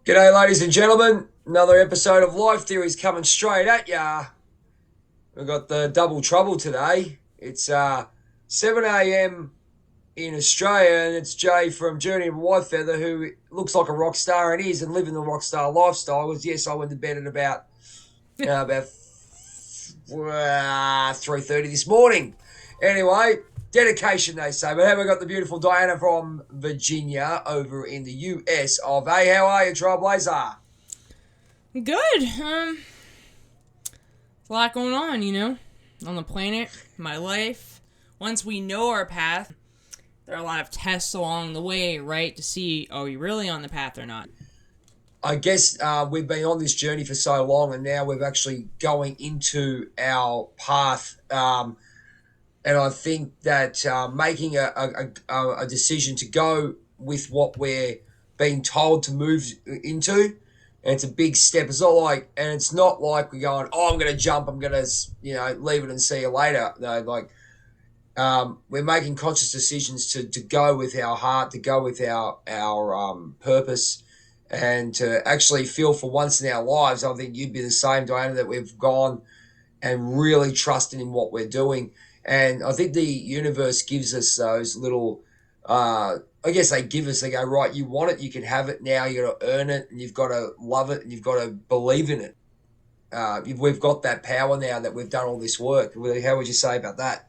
G'day ladies and gentlemen, another episode of Life Theories coming straight at ya. We've got the double trouble today. It's 7 a.m. in Australia, and it's Jay from Journey of Whitefeather, who looks like a rock star and is, and living the rock star lifestyle. Was yes, I went to bed at about 3:30 this morning. Anyway, dedication they say. But have we got the beautiful Diana from Virginia over in the US of A. How are you, Trailblazer? Good. A lot going on, on the planet, my life. Once we know our path, there are a lot of tests along the way, right, to see, are we really on the path or not? I guess we've been on this journey for so long, and now we're actually going into our path. And I think that making a decision to go with what we're being told to move into, and it's a big step. It's not like we're going, I'm going to jump, I'm going to, leave it and see you later. No, we're making conscious decisions to go with our heart, to go with our purpose, and to actually feel for once in our lives. I think you'd be the same, Diana, that we've gone and really trusted in what we're doing. And I think the universe gives us those little, they go, right, you want it, you can have it now, you got to earn it, and you've got to love it, and you've got to believe in it. We've got that power now that we've done all this work. How would you say about that?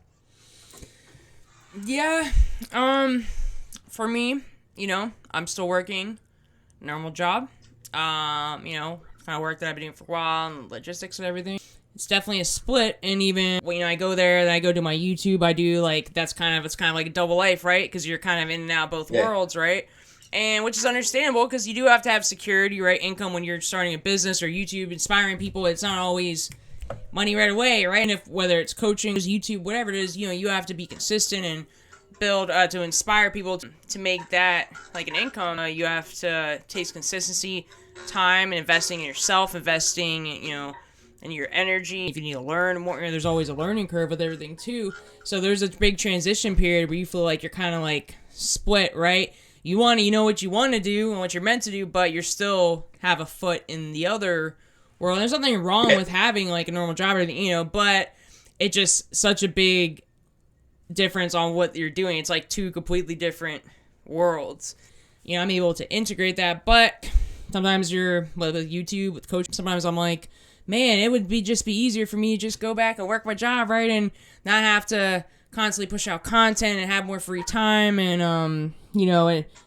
Yeah, for me, I'm still working, normal job, kind of work that I've been doing for a while, and logistics and everything. It's definitely a split, and even when I go there, then I go to my YouTube. I do it's kind of like a double life, right? Because you're kind of in and out both worlds, right? And which is understandable because you do have to have security, right? Income when you're starting a business or YouTube, inspiring people. It's not always money right away, right? And if whether it's coaching, YouTube, whatever it is, you have to be consistent and build to inspire people to make that like an income. You have to take consistency, time, and investing in yourself, investing, and your energy. If you need to learn more, there's always a learning curve with everything too. So there's a big transition period where you feel like you're kind of like split, right? You know what you want to do and what you're meant to do, but you're still have a foot in the other world. There's nothing wrong with having like a normal job or anything, but it's just such a big difference on what you're doing. It's like two completely different worlds. I'm able to integrate that, but sometimes with YouTube, with coaching, sometimes I'm like, man, it would be easier for me to just go back and work my job, right? And not have to constantly push out content and have more free time. And, and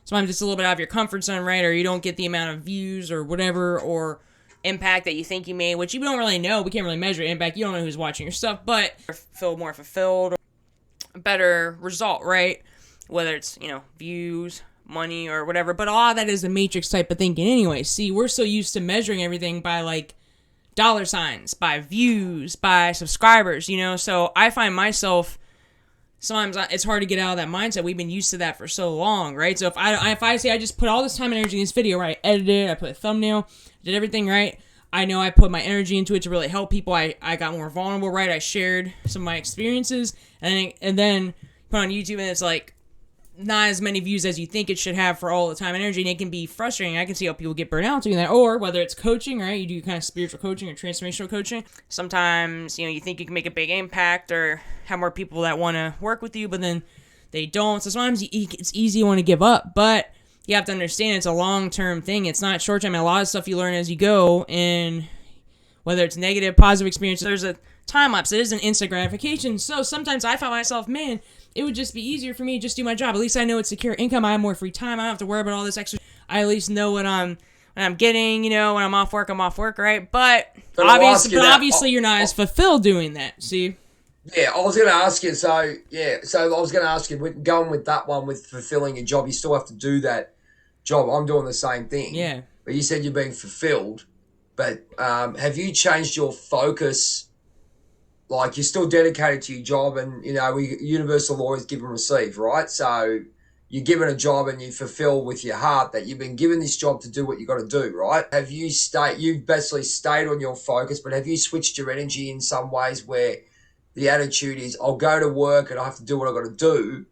sometimes it's a little bit out of your comfort zone, right? Or you don't get the amount of views or whatever, or impact that you think you made, which you don't really know. We can't really measure impact. You don't know who's watching your stuff, but feel more fulfilled, or a better result, right? Whether it's, views, money, or whatever. But a lot of that is a matrix type of thinking anyway. See, we're so used to measuring everything by dollar signs, by views, by subscribers, so I find myself sometimes it's hard to get out of that mindset. We've been used to that for so long, right? So if I say I just put all this time and energy in this video, right? I edited it, I put a thumbnail, did everything right. I know I put my energy into it to really help people. I got more vulnerable, right? I shared some of my experiences, and then put on YouTube, and it's like not as many views as you think it should have for all the time and energy, and it can be frustrating. I can see how people get burnt out doing that. Or whether it's coaching, right? You do kind of spiritual coaching or transformational coaching. Sometimes, you think you can make a big impact or have more people that want to work with you, but then they don't. So sometimes it's easy to want to give up, but you have to understand it's a long-term thing. It's not short-term. And a lot of stuff you learn as you go, and whether it's negative, positive experience, there's a time lapse. It is an instant gratification. So sometimes I find myself, man, it would just be easier for me to just do my job. At least I know it's secure income. I have more free time. I don't have to worry about all this extra. I at least know what I'm getting, when I'm off work, right? But obviously you're not as fulfilled doing that, see? Yeah, I was going to ask you, going with that one, with fulfilling your job, you still have to do that job. I'm doing the same thing. Yeah. But you said you're being fulfilled, but have you changed your focus? Like, you're still dedicated to your job, and, universal law is give and receive, right? So you're given a job and you fulfill with your heart that you've been given this job to do what you got to do, right? You've basically stayed on your focus, but have you switched your energy in some ways where the attitude is, I'll go to work and I have to do what I got to do,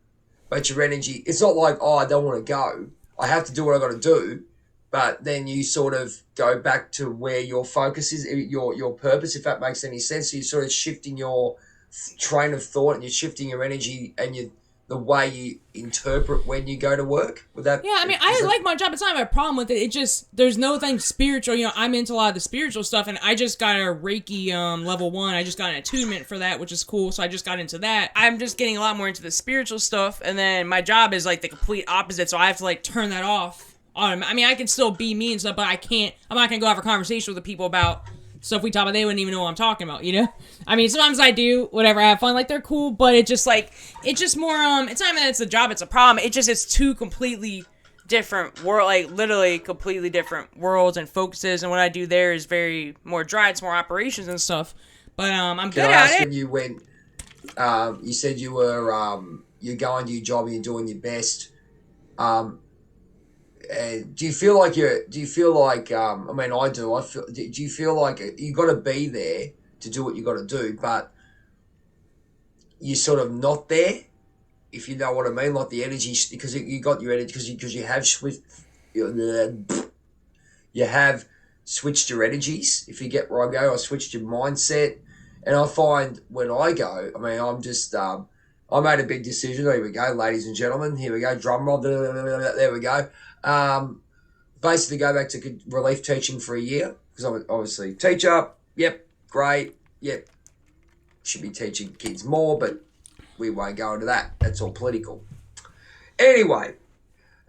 but your energy, it's not like, oh, I don't want to go. I have to do what I got to do, but then you sort of go back to where your focus is, your purpose, if that makes any sense. So you're sort of shifting your train of thought and you're shifting your energy and the way you interpret when you go to work. Would that? Yeah, I mean, Is I that like my job. It's not my problem with it. It just, there's no thing spiritual. You know, I'm into a lot of the spiritual stuff, and I just got a Reiki level 1. I just got an attunement for that, which is cool. So I just got into that. I'm just getting a lot more into the spiritual stuff, and then my job is like the complete opposite. So I have to like turn that off. I mean, I can still be me and stuff, but I can't. I'm not gonna go have a conversation with the people about stuff we talk about. They wouldn't even know what I'm talking about, you know? I mean, sometimes I do, whatever, I have fun, like, they're cool, but it just, like, it's just more, it's not even that it's a job, it's a problem, it's two completely different world, like, literally completely different worlds and focuses, and what I do there is very more dry, it's more operations and stuff, but, I'm good Can I at ask it. when you went? You said you were you're going to your job and you're doing your best. Um, and do you feel like you're? Do you feel like? I mean, I do. I feel. Do you feel like you got to be there to do what you got to do, but you're sort of not there, if you know what I mean? Like the energy, because you got your energy because you have switched. You have switched your energies. If you get where I go, I switched your mindset, and I find when I go, I mean, I'm just. I made a big decision. Here we go, ladies and gentlemen. Here we go. Drum roll. There we go. Um, Basically go back to relief teaching for a year because I'm obviously teacher. Yep, great. Yep, should be teaching kids more, but we won't go into that. That's all political. Anyway,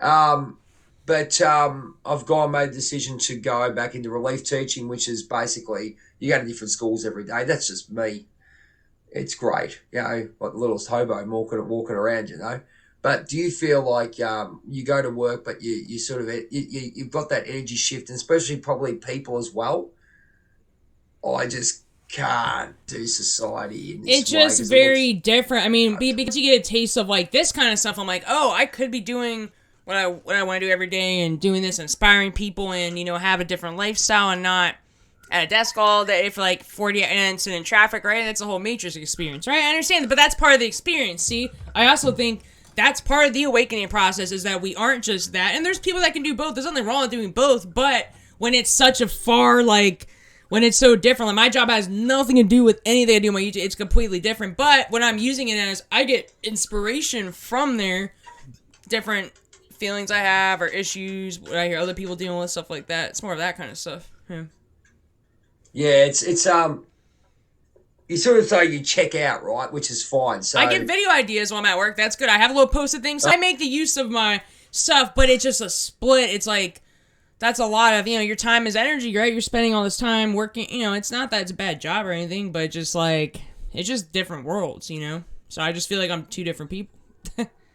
but I've made the decision to go back into relief teaching, which is basically you go to different schools every day. That's just me. It's great, like the littlest hobo walking around, But do you feel like you go to work, but you sort of you've got that energy shift, and especially probably people as well? I just can't do society in It's this way just because it very looks. different. I mean, because you get a taste of like this kind of stuff, I'm like, oh, I could be doing what I want to do every day and doing this, inspiring people, and have a different lifestyle and not at a desk all day for like 40 and sit in traffic, right? That's a whole Matrix experience, right? I understand, but that's part of the experience. See, I also think that's part of the awakening process is that we aren't just that, and there's people that can do both. There's nothing wrong with doing both, but when it's such a far like. When it's so different, like my job has nothing to do with anything I do on my YouTube. It's completely different. But when I'm using it as, I get inspiration from there, different feelings I have or issues, what I hear other people dealing with, stuff like that. It's more of that kind of stuff. Yeah. Yeah, it's you sort of say you check out, right, which is fine. I get So video ideas while I'm at work. That's good. I have a little post-it thing, so I make the use of my stuff, but it's just a split. It's like, that's a lot of, your time is energy, right? You're spending all this time working, it's not that it's a bad job or anything, but just like, it's just different worlds. So I just feel like I'm two different people.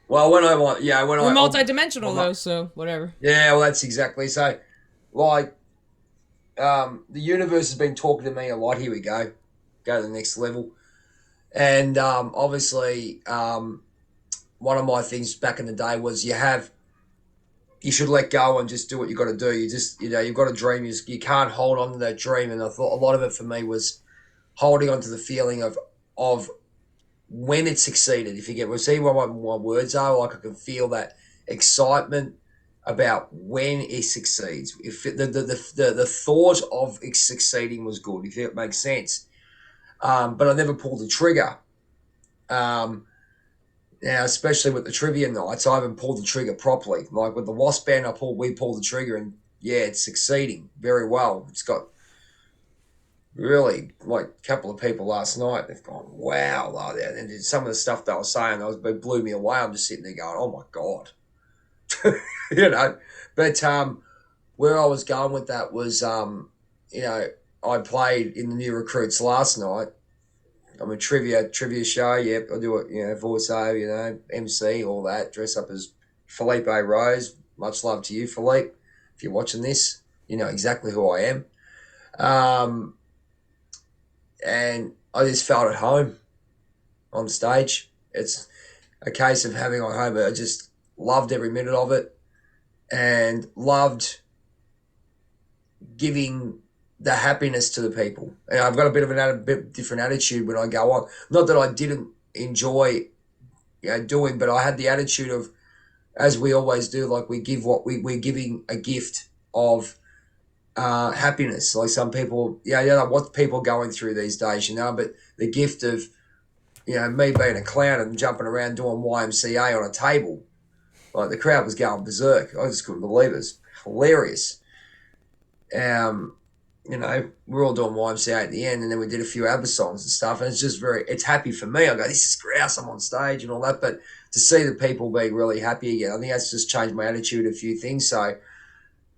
well, when I want, yeah, when We're I, multi-dimensional I'm, though, so whatever. yeah, well, that's exactly so. Like, the universe has been talking to me a lot. Here we go to the next level, and obviously, one of my things back in the day was you should let go and just do what you got to do. You just, you've got a dream. You can't hold on to that dream. And I thought a lot of it for me was holding on to the feeling of when it succeeded. If you get, see what my words are, like I can feel that excitement about when it succeeds. If the thought of it succeeding was good, if it makes sense. But I never pulled the trigger. Now, especially with the trivia nights, I haven't pulled the trigger properly. Like with the Wasp Band, we pulled the trigger, and yeah, it's succeeding very well. It's got really like a couple of people last night. They've gone wow, like that, and some of the stuff they were saying, it blew me away. I'm just sitting there going, oh my god, you know. But where I was going with that was, I played in the new recruits last night. I'm a trivia show. Yep, I do it. Voiceover. MC, all that. Dress up as Felipe Rose. Much love to you, Felipe. If you're watching this, you know exactly who I am. And I just felt at home on the stage. It's a case of having at home. I just loved every minute of it, and loved giving the happiness to the people. And I've got a bit of a bit different attitude when I go on. Not that I didn't enjoy doing, but I had the attitude of, as we always do, like we're giving a gift of happiness. Like some people, you know what people are going through these days, but the gift of, me being a clown and jumping around doing YMCA on a table, like the crowd was going berserk. I just couldn't believe it. It was hilarious. Um, we're all doing YMCA at the end, and then we did a few ABBA songs and stuff, and it's happy for me. I go, this is grouse, I'm on stage and all that, but to see the people being really happy again, I think that's just changed my attitude a few things. So,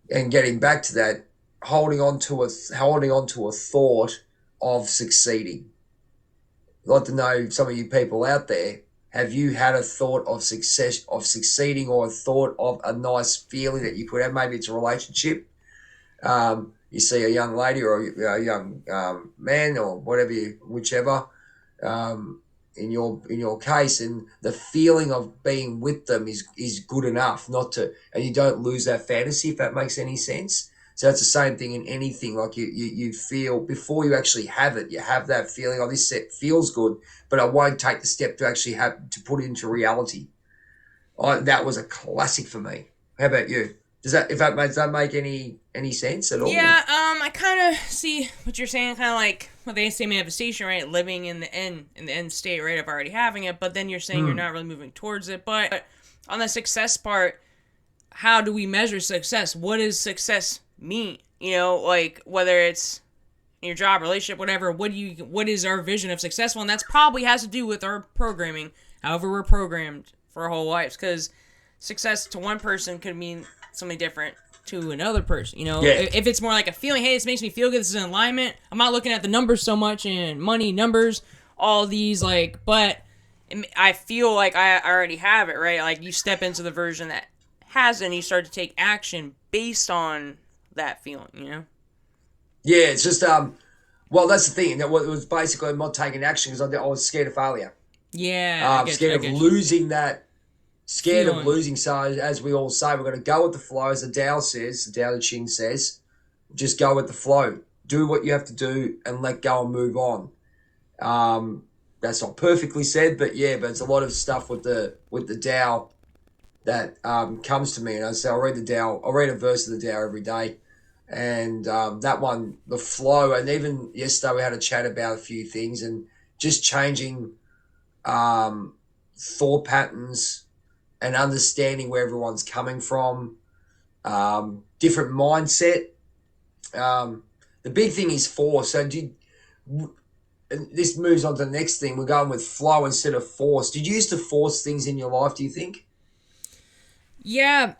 and getting back to that, holding on to a thought of succeeding. I'd like to know, some of you people out there, have you had a thought of success, of succeeding, or a thought of a nice feeling that you could have? Maybe it's a relationship. You see a young lady or a young man or whatever, whichever, in your case, and the feeling of being with them is good enough not to, and you don't lose that fantasy, if that makes any sense. So that's the same thing in anything. Like you feel before you actually have it, you have that feeling, oh, this set feels good, but I won't take the step to actually have to put it into reality. That was a classic for me. How about you? Does that make any sense at all? Yeah, I kind of see what you're saying, kind of like what they say manifestation, right? Living in the end state, right, of already having it, but then you're saying you're not really moving towards it. But on the success part, how do we measure success? What does success mean? Like whether it's in your job, relationship, whatever. What is our vision of successful? And that's probably has to do with our programming, however we're programmed for our whole lives. Because success to one person could mean something different to another person. If it's more like a feeling, hey, this makes me feel good, this is in alignment. I'm not looking at the numbers so much, and money, numbers, all these, but I feel like I already have it, right? Like you step into the version that has it, and you start to take action based on that feeling. Yeah, it's just well, that's the thing. That was basically, I'm not taking action because I was scared of failure. Yeah, Scared of losing that. Scared feeling. of losing. So as we all say, we're going to go with the flow, as the Tao Te Ching says. Just go with the flow. Do what you have to do and let go and move on. That's not perfectly said, but it's a lot of stuff with the Tao that comes to me. And I say, I'll read a verse of the Tao every day. And that one, the flow, and even yesterday we had a chat about a few things and just changing thought patterns and understanding where everyone's coming from, different mindset. The big thing is force. So and this moves on to the next thing. We're going with flow instead of force. Did you used to force things in your life, do you think? Yeah,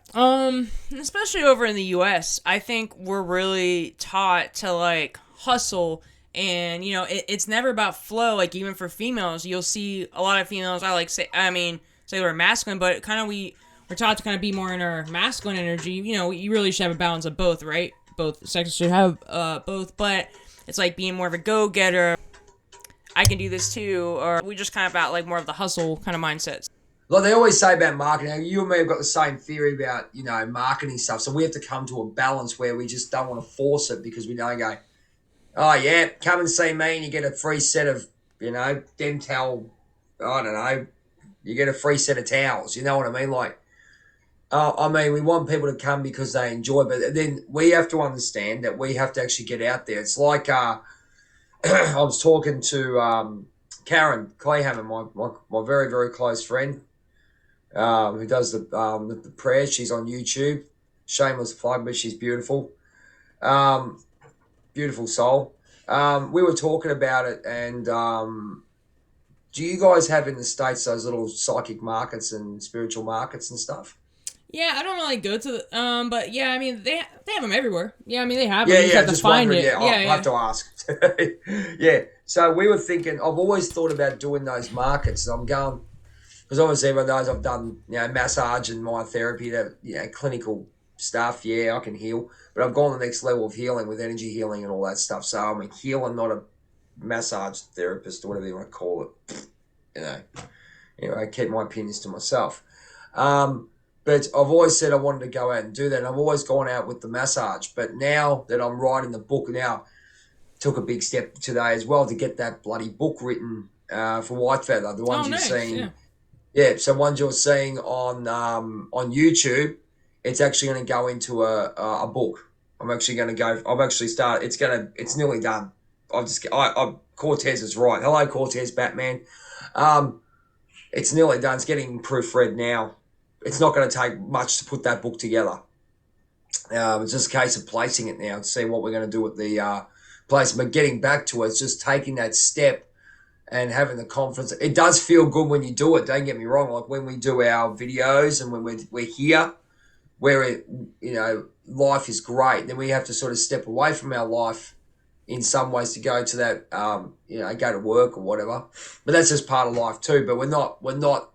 especially over in the U.S., I think we're really taught to, hustle, and, it's never about flow. Like, even for females, you'll see a lot of females, say we're masculine, but kind of we're taught to kind of be more in our masculine energy. You really should have a balance of both, right? Both sexes should have both, but it's like being more of a go-getter. I can do this too, or we just kind of about, more of the hustle kind of mindsets. Like they always say about marketing, you and me have got the same theory about, marketing stuff. So we have to come to a balance where we just don't want to force it because we don't go, oh, yeah, come and see me and you get a free set of, Dental, I don't know, you get a free set of towels. You know what I mean? We want people to come because they enjoy, but then we have to understand that we have to actually get out there. It's like I was talking to Karen Clayhammer, my very, very close friend, who does the prayers. She's on YouTube. Shameless plug, but she's beautiful. Beautiful soul. We were talking about it, and do you guys have in the States those little psychic markets and spiritual markets and stuff? Yeah, I don't really go to the, but yeah, they have them everywhere. Yeah, they have them. Yeah, You just have to just find wondering. it. Yeah, I have to ask. Yeah, so we were thinking. I've always thought about doing those markets. I'm going because obviously everyone knows I've done massage and myotherapy, clinical stuff. Yeah, I can heal, but I've gone the next level of healing with energy healing and all that stuff. So I'm a healer, not a massage therapist or whatever you want to call it. I keep my opinions to myself. But I've always said I wanted to go out and do that. And I've always gone out with the massage. But now that I'm writing the book now, took a big step today as well to get that bloody book written for Whitefeather. The Oh, ones you've nice. seen, Yeah. yeah. So ones you're seeing on YouTube, it's actually going to go into a book. I'm actually going to go. I've actually started. It's nearly done. Cortez is right. Hello, Cortez, Batman. Um, it's nearly done. It's getting proofread now. It's not going to take much to put that book together. It's just a case of placing it now to see what we're going to do with the placement. But getting back to it, it's just taking that step and having the confidence. It does feel good when you do it. Don't get me wrong. Like when we do our videos and when we're here, where life is great. Then we have to sort of step away from our life in some ways to go to that, go to work or whatever. But that's just part of life too. But we're not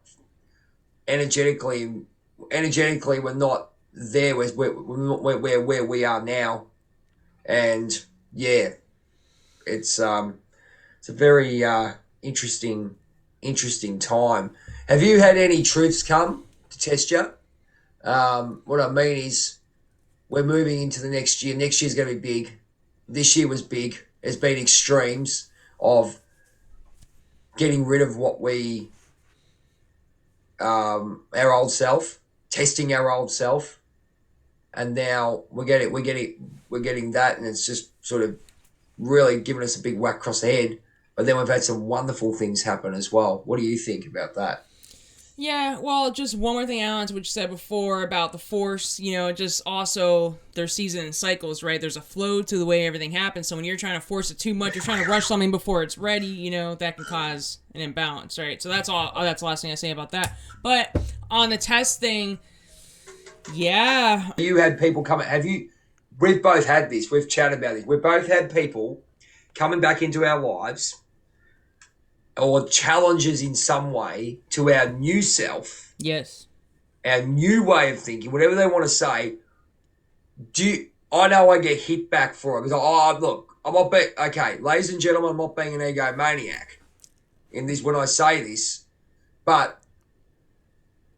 energetically, we're not there where we are now. And yeah, it's a very interesting time. Have you had any truths come to test you? What I mean is, we're moving into the next year. Next year's going to be big. This year was big. There's been extremes of getting rid of what our old self, testing our old self, and now we're getting that, and it's just sort of really giving us a big whack across the head. But then we've had some wonderful things happen as well. What do you think about that? Yeah, well, just one more thing, Alan, to what you said before about the Force, just also their season cycles, right? There's a flow to the way everything happens. So when you're trying to force it too much, you're trying to rush something before it's ready, that can cause an imbalance, right? So that's all. That's the last thing I say about that. But on the test thing, yeah. You had people coming. We've both had this. We've chatted about this. We've both had people coming back into our lives or challenges in some way to our new self, Yes. our new way of thinking, whatever they want to say. I know I get hit back for it because look, I'm not being okay, ladies and gentlemen. I'm not being an egomaniac in this when I say this, but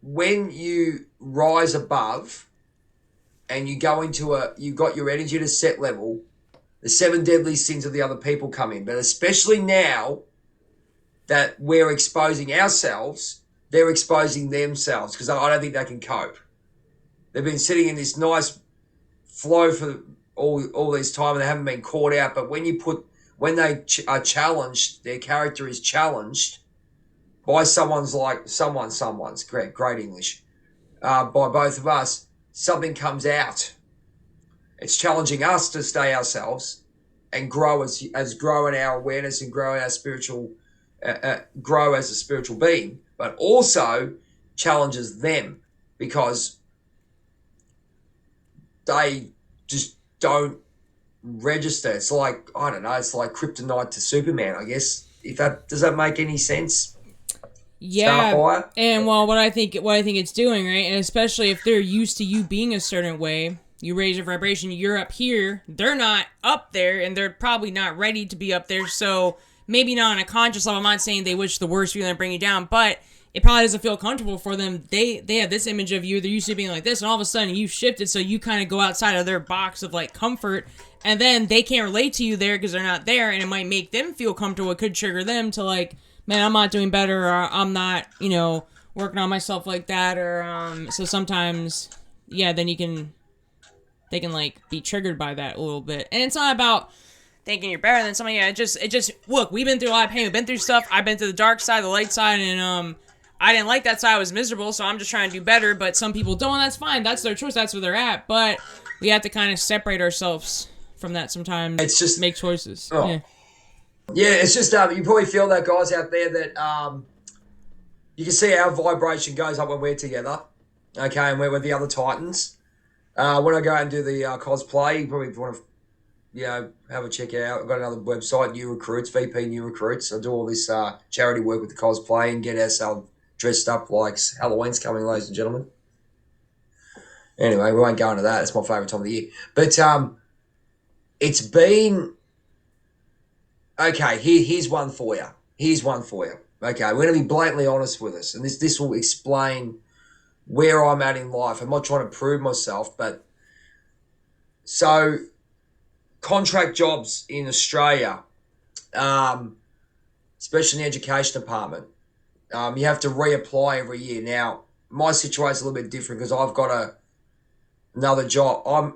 when you rise above and you go into you got your energy at a set level, the 7 deadly sins of the other people come in. But especially now that we're exposing ourselves, they're exposing themselves because I don't think they can cope. They've been sitting in this nice flow for all this time and they haven't been caught out. But when they are challenged, their character is challenged by someone's great English, by both of us, something comes out. It's challenging us to stay ourselves and grow as grow in our awareness and grow in our spiritual, grow as a spiritual being, but also challenges them because they just don't register. It's like, I don't know, it's like kryptonite to Superman, I guess. Does that make any sense? Yeah, and what I think it's doing, right, and especially if they're used to you being a certain way, you raise your vibration, you're up here, they're not up there, and they're probably not ready to be up there, so maybe not on a conscious level. I'm not saying they wish the worst for you and bring you down, but it probably doesn't feel comfortable for them. They have this image of you, they're used to being like this, and all of a sudden you've shifted, so you kind of go outside of their box of, like, comfort, and then they can't relate to you there because they're not there, and it might make them feel comfortable. It could trigger them to, like, man, I'm not doing better, or I'm not, working on myself like that, or, so sometimes, yeah, then they can, like, be triggered by that a little bit. And it's not about thinking you're better than somebody. Yeah, it just, look, we've been through a lot of pain, we've been through stuff, I've been to the dark side, the light side, and, I didn't like that side, I was miserable, so I'm just trying to do better, but some people don't, and that's fine, that's their choice, that's where they're at, but we have to kind of separate ourselves from that sometimes. It's just make choices. Yeah, it's just you probably feel that guys out there that you can see our vibration goes up when we're together, okay, and we're with the other Titans. When I go out and do the cosplay, you probably want to have a check out. I've got another website, New Recruits, VP New Recruits. I do all this charity work with the cosplay and get ourselves dressed up like Halloween's coming, ladies and gentlemen. Anyway, we won't go into that. It's my favourite time of the year. But it's been... Okay, here's one for you. Okay, we're going to be blatantly honest with us, and this will explain where I'm at in life. I'm not trying to prove myself, but so contract jobs in Australia, um, especially in the education department, you have to reapply every year. Now, my situation's a little bit different because I've got another job.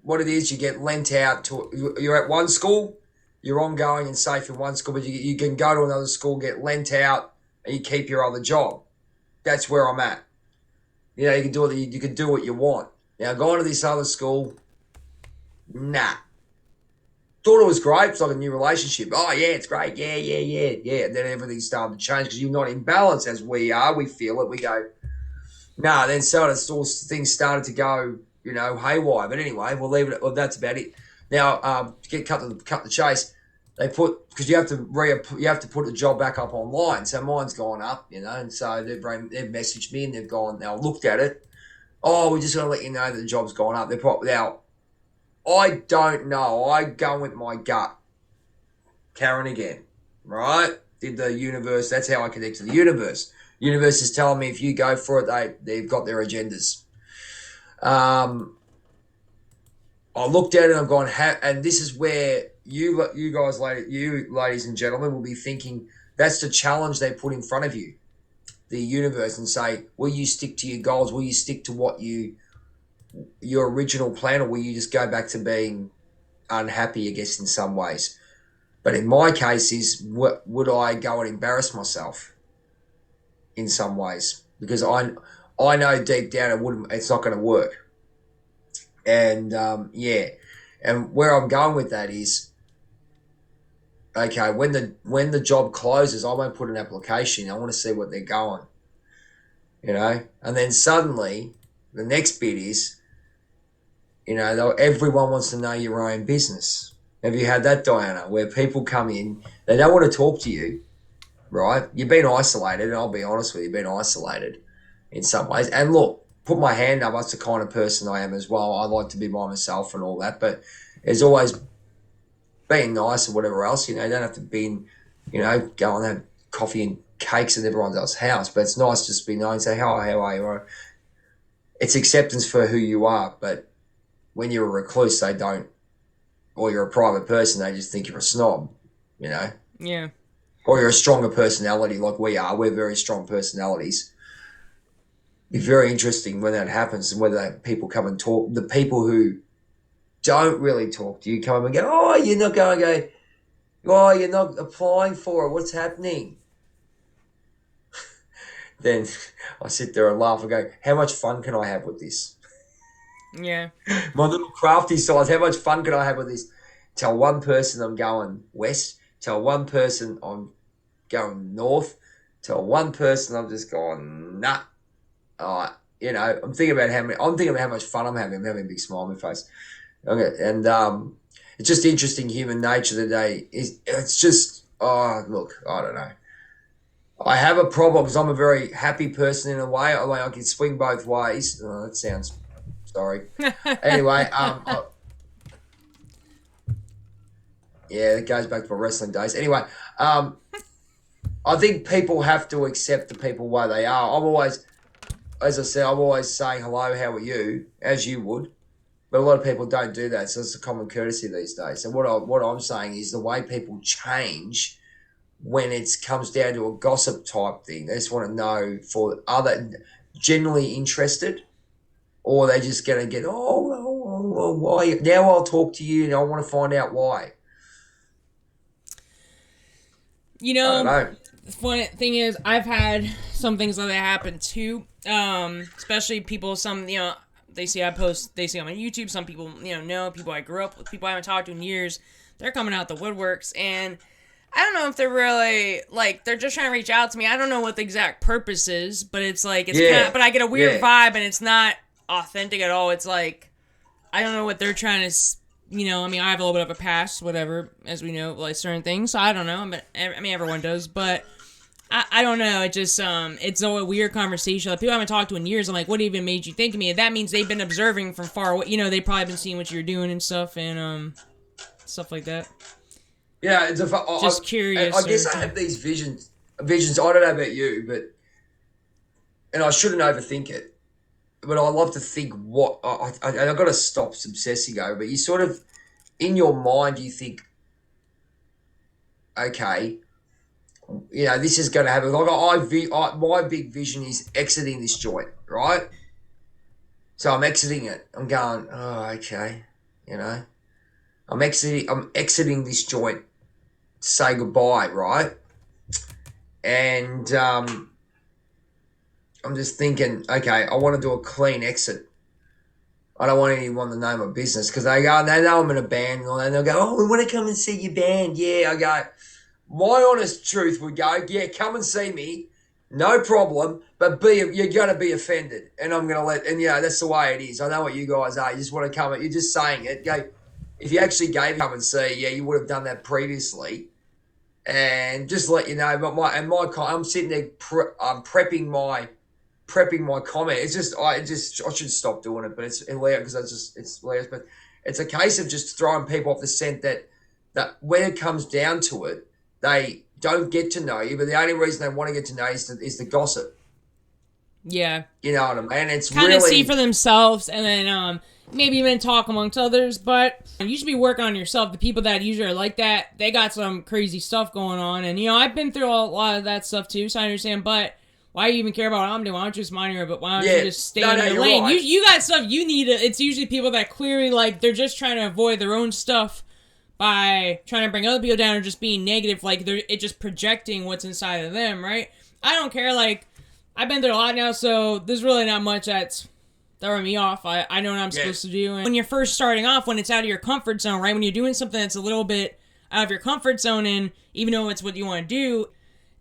What it is, you get lent out to, you're at one school, you're ongoing and safe in one school, but you can go to another school, get lent out, and you keep your other job. That's where I'm at. You can do it. You can do what you want. Now, going to this other school, nah. Thought it was great. It's like a new relationship. Oh yeah, it's great. Yeah, yeah, yeah, yeah. And then everything started to change because you're not in balance as we are. We feel it. We go, nah. Then things started to go, haywire. But anyway, we'll leave it. Well, that's about it. Now, to cut the chase, they put because you have to put the job back up online. So mine's gone up, and so they've messaged me and they've gone now looked at it. Oh, we're just going to let you know that the job's gone up. They're probably now. I don't know. I go with my gut. Karen again, right? Did the universe? That's how I connect to the universe. Universe is telling me if you go for it, they've got their agendas. I looked at it and I've gone, and this is where you ladies and gentlemen, will be thinking that's the challenge they put in front of you, the universe, and say, will you stick to your goals? Will you stick to what your original plan, or will you just go back to being unhappy, I guess, in some ways? But in my case, would I go and embarrass myself in some ways? Because I know deep down it's not going to work. And and where I'm going with that is, okay, when the job closes, I won't put an application in. I want to see what they're going, and then suddenly the next bit is, everyone wants to know your own business. Have you had that, Diana, where people come in, they don't want to talk to you, right? You've been isolated, and I'll be honest with you, you've been isolated in some ways. And look, put my hand up, that's the kind of person I am as well. I like to be by myself and all that, but there's always being nice or whatever else, you don't have to be go and have coffee and cakes at everyone else's house, but it's nice just to be known and say, how are you? It's acceptance for who you are, but when you're a recluse, they don't, or you're a private person, they just think you're a snob, Yeah. Or you're a stronger personality like we are. We're very strong personalities. Be very interesting when that happens and whether people come and talk. The people who don't really talk to you come and go, oh, you're not going to go, oh, you're not applying for it. What's happening? Then I sit there and laugh and go, how much fun can I have with this? Yeah. My little crafty size, how much fun can I have with this? Tell one person I'm going west. Tell one person I'm going north. Tell one person I'm just going, nah. I'm thinking about how much fun I'm having. I'm having a big smile on my face. Okay, and it's just interesting human nature today. It's just, look, I don't know. I have a problem because I'm a very happy person in a way. I can swing both ways. Oh, that sounds sorry. Anyway, yeah, it goes back to my wrestling days. Anyway, I think people have to accept the people where they are. As I said, I'm always saying hello, how are you, as you would. But a lot of people don't do that, so it's a common courtesy these days. So what I'm saying is the way people change when it comes down to a gossip type thing. They just want to know for other generally interested, or they just going to get, why? Now I'll talk to you and I want to find out why. I don't know. The funny thing is, I've had some things like that happen too. Especially people, they see I post, they see on my YouTube, some people, know people I grew up with, people I haven't talked to in years, they're coming out the woodworks, and I don't know if they're really, they're just trying to reach out to me. I don't know what the exact purpose is, but it's but I get a weird vibe, and it's not authentic at all. It's I don't know what they're trying to, I have a little bit of a past, whatever, as we know, certain things, so I don't know, but, everyone does, but I don't know, it just, it's a weird conversation. People I haven't talked to in years, I'm like, what even made you think of me? And that means they've been observing from far away, they've probably been seeing what you're doing and stuff, and, stuff like that. Yeah, just curious. I guess I have these visions. I don't know about you, and I shouldn't overthink it, but I love to think what, I've got to stop obsessing over, but you sort of, in your mind you think, okay, this is going to happen. Like my big vision is exiting this joint, right? So I'm exiting it. I'm going, oh, okay, I'm exiting this joint to say goodbye, right? And I'm just thinking, okay, I want to do a clean exit. I don't want anyone to know my business because they know I'm in a band and all that. And they'll go, oh, we want to come and see your band. Yeah, I go, my honest truth would go, yeah, come and see me, no problem, but you're going to be offended. And I'm going to that's the way it is. I know what you guys are. You just want to come, you're just saying it. Go, if you actually gave come and see, yeah, you would have done that previously. And just let you know, I'm sitting there, I'm prepping my comment. I should stop doing it, but it's hilarious because it's hilarious. But it's a case of just throwing people off the scent that when it comes down to it, they don't get to know you, but the only reason they want to get to know you is the gossip. Yeah. You know what I mean? It's kind of really see for themselves, and then maybe even talk amongst others. But you should be working on yourself. The people that usually are like that, they got some crazy stuff going on, and I've been through a lot of that stuff too, so I understand. But why do you even care about what I'm doing? Why don't you just mind your? But why don't you just stay in your lane? Right. You got stuff you need. It's usually people that clearly they're just trying to avoid their own stuff by trying to bring other people down or just being negative. It's just projecting what's inside of them, right? I don't care. I've been through a lot now, so there's really not much that's throwing me off. I know what I'm supposed to do. And when you're first starting off, when it's out of your comfort zone, right? When you're doing something that's a little bit out of your comfort zone, and even though it's what you want to do,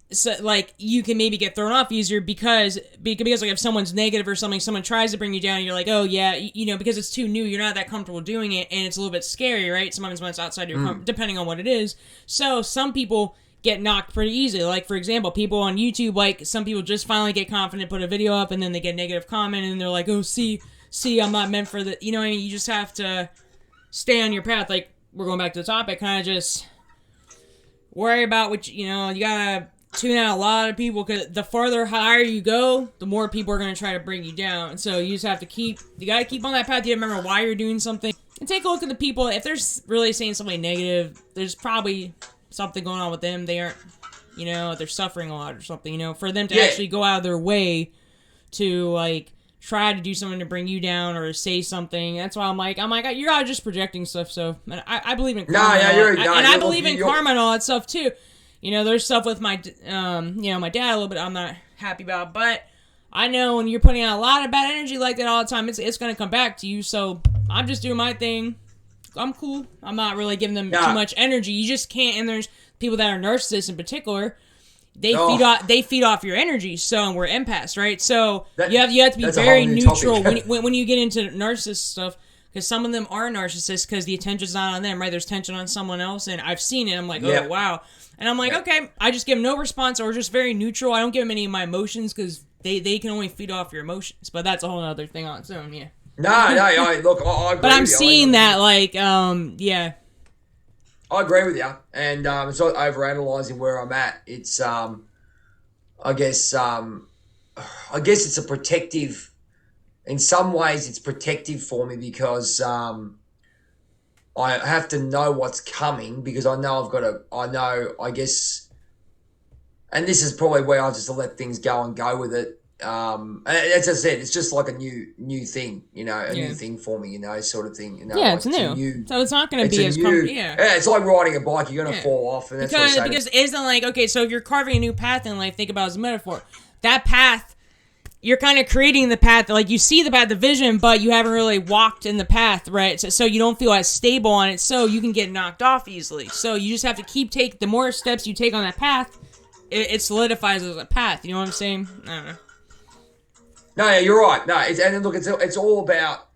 so you can maybe get thrown off easier because if someone's negative or something, someone tries to bring you down, and you're like, oh yeah, because it's too new, you're not that comfortable doing it, and it's a little bit scary, right? Sometimes when it's outside your comfort, depending on what it is. So some people get knocked pretty easily. For example, people on YouTube, some people just finally get confident, put a video up, and then they get a negative comment, and they're like, oh, see, I'm not meant for the, what I mean? You just have to stay on your path. We're going back to the topic, kind of just worry about what, you gotta tune out a lot of people, because the farther higher you go, the more people are going to try to bring you down. So you just have to you got to keep on that path. You remember why you're doing something, and take a look at the people. If they're really saying something negative, there's probably something going on with them. They aren't, they're suffering a lot or something, for them to actually go out of their way to try to do something to bring you down or say something. That's why I'm like, you're all just projecting stuff. So I believe in karma. I believe in karma and all that stuff too. There's stuff with my, my dad a little bit I'm not happy about, but I know when you're putting out a lot of bad energy like that all the time, it's going to come back to you. So I'm just doing my thing. I'm cool. I'm not really giving them too much energy. You just can't. And there's people that are narcissists in particular. They feed off your energy. So, and we're empaths, right? So you have to be very neutral when you get into narcissist stuff, because some of them are narcissists because the attention's not on them, right? There's tension on someone else, and I've seen it. I'm like, oh wow, and I'm like, okay, I just give them no response or just very neutral. I don't give them any of my emotions because they can only feed off your emotions. But that's a whole other thing on its own, yeah. No, look, I agree. But I'm seeing that, yeah. I agree with you, and it's not overanalyzing where I'm at. It's, I guess it's a protective. In some ways, it's protective for me because I have to know what's coming, because I know I guess, and this is probably where I just let things go and go with it. As I said, it's just like a new thing, new thing for me, sort of thing. Yeah, it's new. So it's not going to be as comfortable. Yeah, it's like riding a bike. You're going to fall off, and that's because it isn't okay. So if you're carving a new path in life, think about it as a metaphor. That path, you're kind of creating the path. You see the path, the vision, but you haven't really walked in the path, right? So you don't feel as stable on it. So you can get knocked off easily. So you just have to the more steps you take on that path, it solidifies as a path. You know what I'm saying? I don't know. No, yeah, you're right. No, it's all about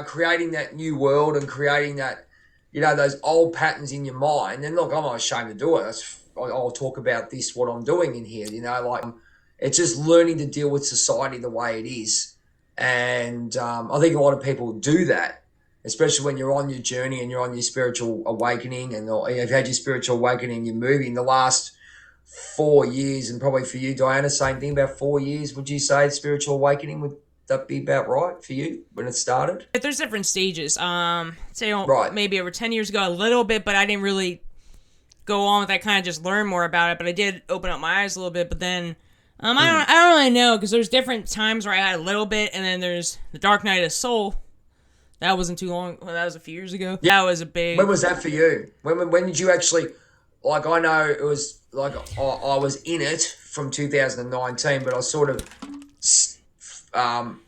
creating that new world and creating that, those old patterns in your mind. And look, I'm not ashamed to do it. I'll talk about what I'm doing in here. It's just learning to deal with society the way it is, and I think a lot of people do that, especially when you're on your journey and you're on your spiritual awakening, and you've had your spiritual awakening, you're moving the last 4 years, and probably for you, Diana, same thing, about 4 years, would you say, spiritual awakening with that be about right for you when it started? There's different stages. Say Right. maybe over 10 years ago, a little bit, but I didn't really go on with that. Kind of just learn more about it, but I did open up my eyes a little bit. But then, I don't really know because there's different times where I had a little bit, and then there's the Dark Night of the Soul. That wasn't too long. Well, that was a few years ago. Yeah. That was a When big. was that for you? When did you actually, like, I know it was like I was in it from 2019, but I sort of um,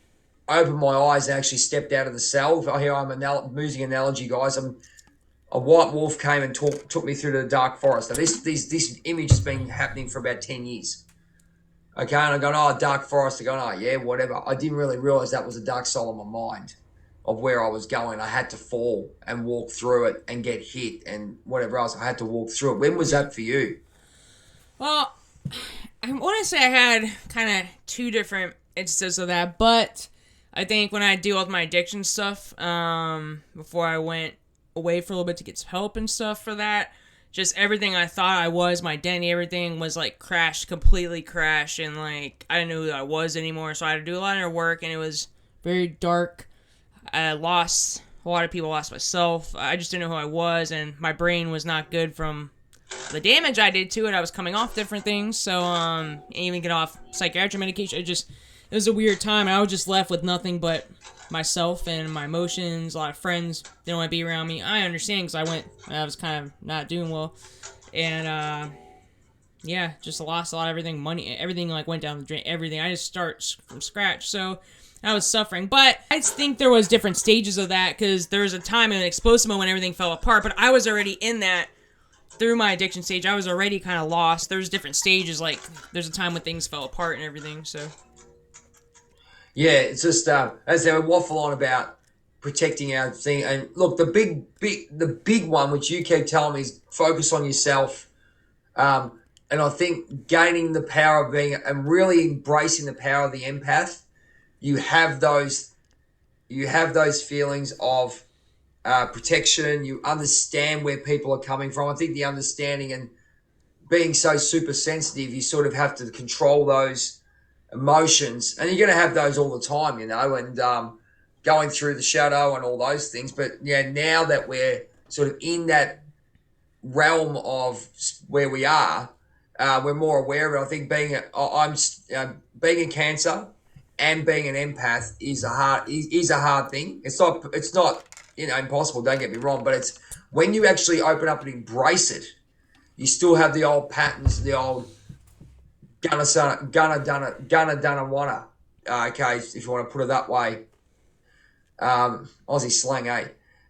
opened my eyes and actually stepped out of the cell. Here I'm using analogy, guys. A white wolf came and took me through the dark forest. Now this image has been happening for about 10 years. Okay, and I go, oh, dark forest. I go, oh, yeah, whatever. I didn't really realize that was the dark side of my mind of where I was going. I had to fall and walk through it and get hit and whatever else. I had to walk through it. When was that for you? Well, I want to say I had kind of two different instances of that, but I think when I deal with my addiction stuff, before I went away for a little bit to get some help and stuff for that, just everything I thought I was, my identity, everything was like completely crashed, and like I didn't know who I was anymore, so I had to do a lot of work, and it was very dark. I lost a lot of people, lost myself. I just didn't know who I was, and my brain was not good from the damage I did to it. I was coming off different things, so even get off psychiatric medication. It was a weird time. I was just left with nothing but myself and my emotions. A lot of friends didn't want to be around me. I understand because I was kind of not doing well, and yeah, just lost a lot of everything. Money, everything like went down the drain. Everything. I just start from scratch. So I was suffering, but I think there was different stages of that because there was a time in an explosive moment when everything fell apart. But I was already in that. Through my addiction stage, I was already kind of lost. There's different stages, like there's a time when things fell apart and everything. So Yeah, it's just as they waffle on about protecting our thing. And look, the big one which you keep telling me is focus on yourself. And I think gaining the power of being and really embracing the power of the empath, you have those feelings of protection. You understand where people are coming from. I think the understanding and being so super sensitive, you sort of have to control those emotions, and you're going to have those all the time, and going through the shadow and all those things. But yeah, now that we're sort of in that realm of where we are, we're more aware of it. I think being a cancer and being an empath is a hard thing. It's not impossible. Don't get me wrong, but it's when you actually open up and embrace it, you still have the old patterns, the old gonna donna wanna. Okay, if you want to put it that way, Aussie slang, eh?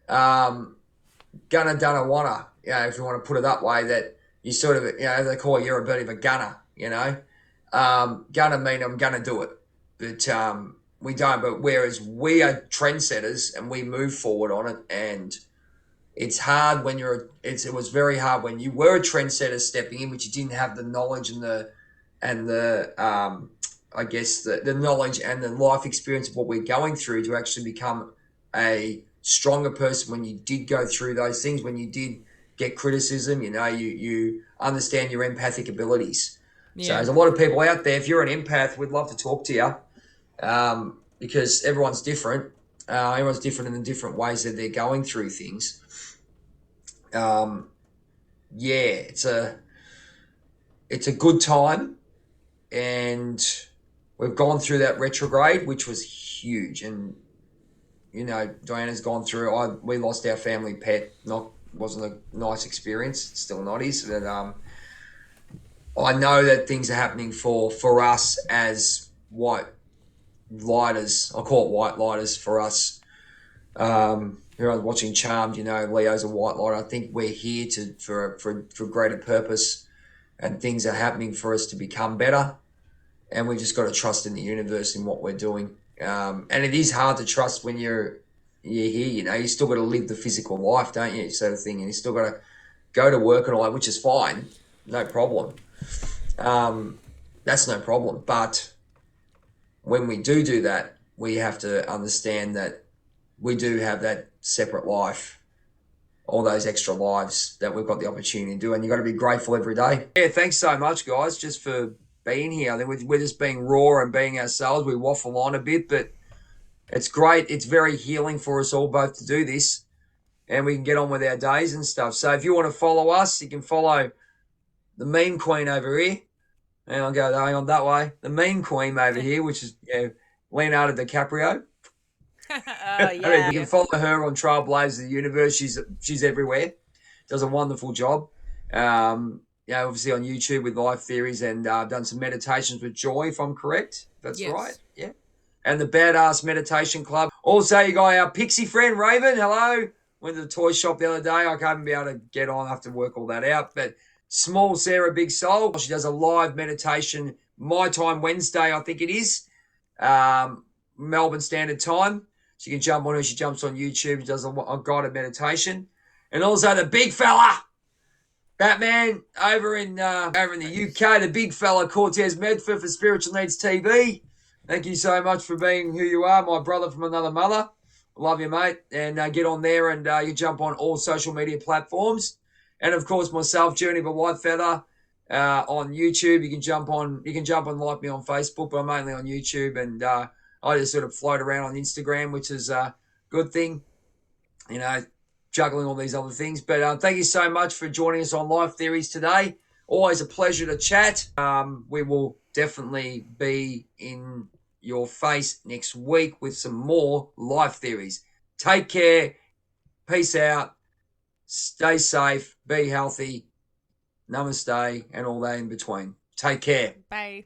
Gonna donna wanna. Yeah, if you want to put it that way, that you sort of they call you're a bit of a gunner. Gonna mean I'm gonna do it, but we don't. But whereas we are trendsetters and we move forward on it, and it's hard when it was very hard when you were a trendsetter stepping in, but you didn't have the knowledge and the I guess the knowledge and the life experience of what we're going through to actually become a stronger person when you did go through those things, when you did get criticism, you understand your empathic abilities. So yeah, there's a lot of people out there. If you're an empath, we'd love to talk to you, because everyone's different. Everyone's different in the different ways that they're going through things. Yeah, it's a good time, and we've gone through that retrograde, which was huge. And Diana's gone through. We lost our family pet. Wasn't a nice experience. Still not is. But I know that things are happening for us as white lighters. I call it white lighters for us. Everyone's watching Charmed. Leo's a white lighter. I think we're here for greater purpose, and things are happening for us to become better. And we've just got to trust in the universe in what we're doing. And it is hard to trust when you're here. You still got to live the physical life, don't you? Sort of thing. And you still got to go to work and all that, which is fine, no problem. That's no problem. But when we do that, we have to understand that we do have that separate life, all those extra lives that we've got the opportunity to do, and you've got to be grateful every day. Yeah, thanks so much, guys, just for being here. I think we're just being raw and being ourselves. We waffle on a bit, but It's great. It's very healing for us all both to do this, and we can get on with our days and stuff. So if you want to follow us, you can follow the meme queen over here. And I'll go hang on that way. The meme queen over here, which is Leonardo DiCaprio. I mean, Yeah. you can follow her on Trailblazers of the Universe. She's everywhere. Does a wonderful job. Obviously on YouTube with Life Theories, and I've done some meditations with Joy, if I'm correct. That's right. Yes. Yeah. And the Badass Meditation Club. Also, you got our pixie friend Raven. Hello. Went to the toy shop the other day. I can't be able to get on. I have to work all that out. But Small Sarah Big Soul. She does a live meditation, my time Wednesday, I think it is. Melbourne Standard Time. So you can jump on her. She jumps on YouTube. She does a guided meditation. And also the big fella, Batman, over in the UK, the big fella, Cortez Medford for Spiritual Needs TV. Thank you so much for being who you are, my brother from another mother. Love you, mate. And get on there, and you jump on all social media platforms. And of course, myself, Journey of a White Feather, on YouTube. You can jump on and like me on Facebook, but I'm mainly on YouTube, and I just sort of float around on Instagram, which is a good thing, you know, juggling all these other things. But thank you so much for joining us on Life Theories today. Always a pleasure to chat. We will definitely be in your face next week with some more Life Theories. Take care. Peace out. Stay safe. Be healthy. Namaste and all that in between. Take care. Bye.